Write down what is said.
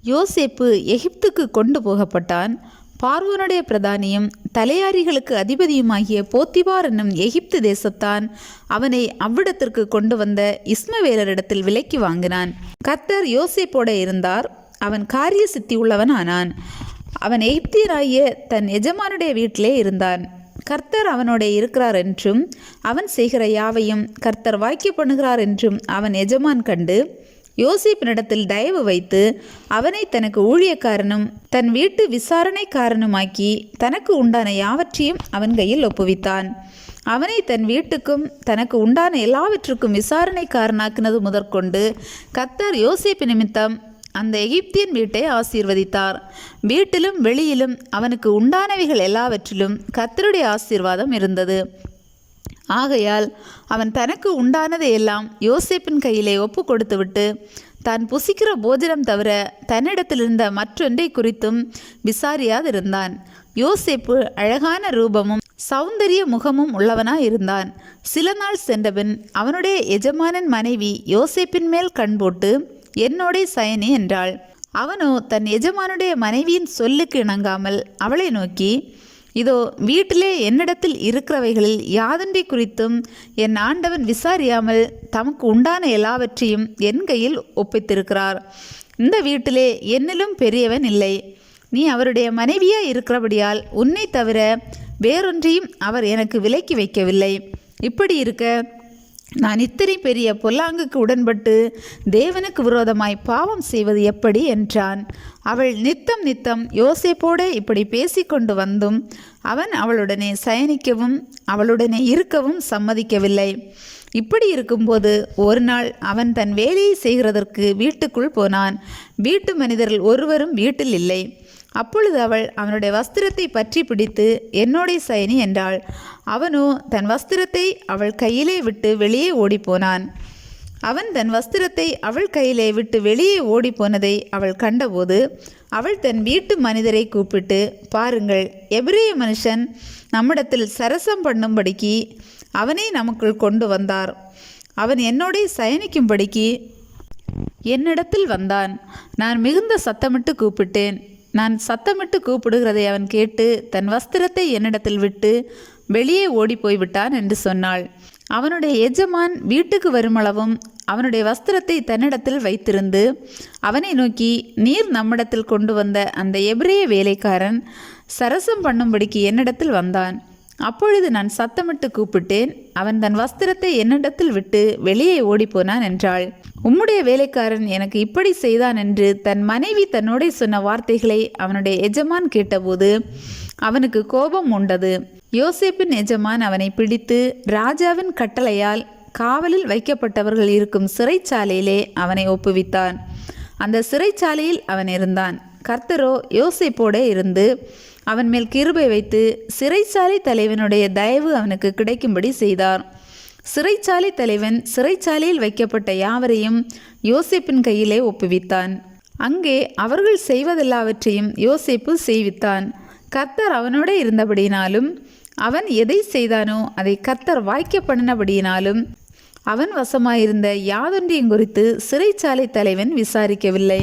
யோசேப்பு எகிப்துக்கு கொண்டு போகப்பட்டான். பார்வோனுடைய பிரதானியும் தலையாரிகளுக்கு அதிபதியுமாகிய போத்திபார் என்னும் எகிப்து தேசத்தான் அவனை அவ்விடத்திற்கு கொண்டு வந்த இஸ்மவேலரிடத்தில் விலைக்கு வாங்கினான். கர்த்தர் யோசேப்போட இருந்தார். அவன் காரிய சித்தி உள்ளவன் ஆனான். அவன் எகிப்தியராகிய தன் எஜமானுடைய வீட்டிலே இருந்தான். கர்த்தர் அவனோட இருக்கிறார் என்றும் அவன் செய்கிற யாவையும் கர்த்தர் வாக்கிய பண்ணுகிறார் என்றும் அவன் எஜமான் கண்டு யோசேப்பினிடத்தில் தயவு வைத்து அவனை தனக்கு ஊழியக்காரனும் தன் வீட்டு விசாரணைக்காரனுமாக்கி தனக்கு உண்டான யாவற்றையும் அவன் கையில் ஒப்புவித்தான். அவனை தன் வீட்டுக்கும் தனக்கு உண்டான எல்லாவற்றுக்கும் விசாரணைக்காரனாக்கினது முதற்கொண்டு கர்த்தர் யோசேப்பு நிமித்தம் அந்த எகிப்தியன் வீட்டை ஆசீர்வதித்தார். வீட்டிலும் வெளியிலும் அவனுக்கு உண்டானவைகள் எல்லாவற்றிலும் கர்த்தருடைய ஆசீர்வாதம் இருந்தது. ஆகையால் அவன் தனக்கு உண்டானதை எல்லாம் யோசேப்பின் கையிலே ஒப்பு கொடுத்துவிட்டு தான் புசிக்கிற போஜனம் தவிர தன்னிடத்திலிருந்த மற்றொன்றை குறித்தும் விசாரியாதிருந்தான். யோசேப்பு அழகான ரூபமும் சௌந்தரிய முகமும் உள்ளவனாயிருந்தான். சில நாள் சென்றபின் அவனுடைய எஜமானன் மனைவி யோசேப்பின் மேல் கண் போட்டு என்னோடே சயனி என்றாள். அவனோ தன் எஜமானுடைய மனைவியின் சொல்லுக்கு இணங்காமல் அவளை நோக்கி, இதோ வீட்டிலே என்னிடத்தில் இருக்கிறவைகளில் யாதொன்றை குறித்தும் என் ஆண்டவன் விசாரியாமல் தமக்கு உண்டான எல்லாவற்றையும் என் கையில் ஒப்பித்திருக்கிறார். இந்த வீட்டிலே என்னிலும் பெரியவன் இல்லை. நீ அவருடைய மனைவியாய் இருக்கிறபடியால் உன்னை தவிர வேறொன்றையும் அவர் எனக்கு விலக்கி வைக்கவில்லை. இப்படி இருக்க நான் இத்தனை பெரிய பொல்லாங்குக்கு உடன்பட்டு தேவனுக்கு விரோதமாய் பாவம் செய்வது எப்படி என்றான். அவள் நித்தம் நித்தம் யோசேப்போடு இப்படி பேசிக்கொண்டு வந்தும் அவன் அவளுடனே சயனிக்கவும் அவளுடனே இருக்கவும் சம்மதிக்கவில்லை. இப்படி இருக்கும்போது ஒரு நாள் அவன் தன் வேலையை செய்கிறதற்கு வீட்டுக்குள் போனான். வீட்டு மனிதர்கள் ஒருவரும் வீட்டில் இல்லை. அப்பொழுது அவள் அவனுடைய வஸ்திரத்தை பற்றி பிடித்து என்னோடே சயனி என்றாள். அவனோ தன் வஸ்திரத்தை அவள் கையிலே விட்டு வெளியே ஓடிப்போனான். அவன் தன் வஸ்திரத்தை அவள் கையிலே விட்டு வெளியே ஓடிப்போனதை அவள் கண்டபோது அவள் தன் வீட்டு மனிதரை கூப்பிட்டு, பாருங்கள், எபிரேய மனுஷன் நம்மிடத்தில் சரசம் பண்ணும்படிக்கு அவனை நமக்குள் கொண்டு வந்தார். அவன் என்னோடே சயனிக்கும்படிக்கு என்னிடத்தில் வந்தான். நான் மிகுந்த சத்தமிட்டு கூப்பிட்டேன். நான் சத்தமிட்டு கூப்பிடுகிறதை அவன் கேட்டு தன் வஸ்திரத்தை என்னிடத்தில் விட்டு வெளியே ஓடி போய்விட்டான் என்று சொன்னாள். அவனுடைய எஜமான் வீட்டுக்கு வருமளவும் அவனுடைய வஸ்திரத்தை தன்னிடத்தில் வைத்திருந்து அவனை நோக்கி, நீர் நம்மிடத்தில் கொண்டு வந்த அந்த எபிரேய வேலைக்காரன் சரசம் பண்ணும்படிக்கு என்னிடத்தில் வந்தான். அப்பொழுது நான் சத்தமிட்டு கூப்பிட்டேன். அவன் தன் வஸ்திரத்தை என்னிடத்தில் விட்டு வெளியே ஓடிப்போனான் என்றாள். உம்முடைய வேலைக்காரன் எனக்கு இப்படி செய்தான் என்று தன் மனைவி தன்னோட சொன்ன வார்த்தைகளை அவனுடைய எஜமான் கேட்டபோது அவனுக்கு கோபம் உண்டது. யோசேப்பின் எஜமான் அவனை பிடித்து ராஜாவின் கட்டளையால் காவலில் வைக்கப்பட்டவர்கள் இருக்கும் சிறைச்சாலையிலே அவனை ஒப்புவித்தான். அந்த சிறைச்சாலையில் அவன் இருந்தான். கர்த்தரோ யோசேப்போடே இருந்து அவன் மேல் கிருபை வைத்து சிறைச்சாலை தலைவனுடைய தயவு அவனுக்கு கிடைக்கும்படி செய்தார். சிறைச்சாலை தலைவன் சிறைச்சாலையில் வைக்கப்பட்ட யாவரையும் யோசேப்பின் கையிலே ஒப்புவித்தான். அங்கே அவர்கள் செய்வதெல்லாவற்றையும் யோசேப்பு செய்வித்தான். கர்த்தர் அவனோட இருந்தபடியினாலும் அவன் எதை செய்தானோ அதை கர்த்தர் வாய்க்க பண்ணினபடியினாலும் அவன் வசமாயிருந்த யாதொன்றையும் குறித்து சிறைச்சாலை தலைவன் விசாரிக்கவில்லை.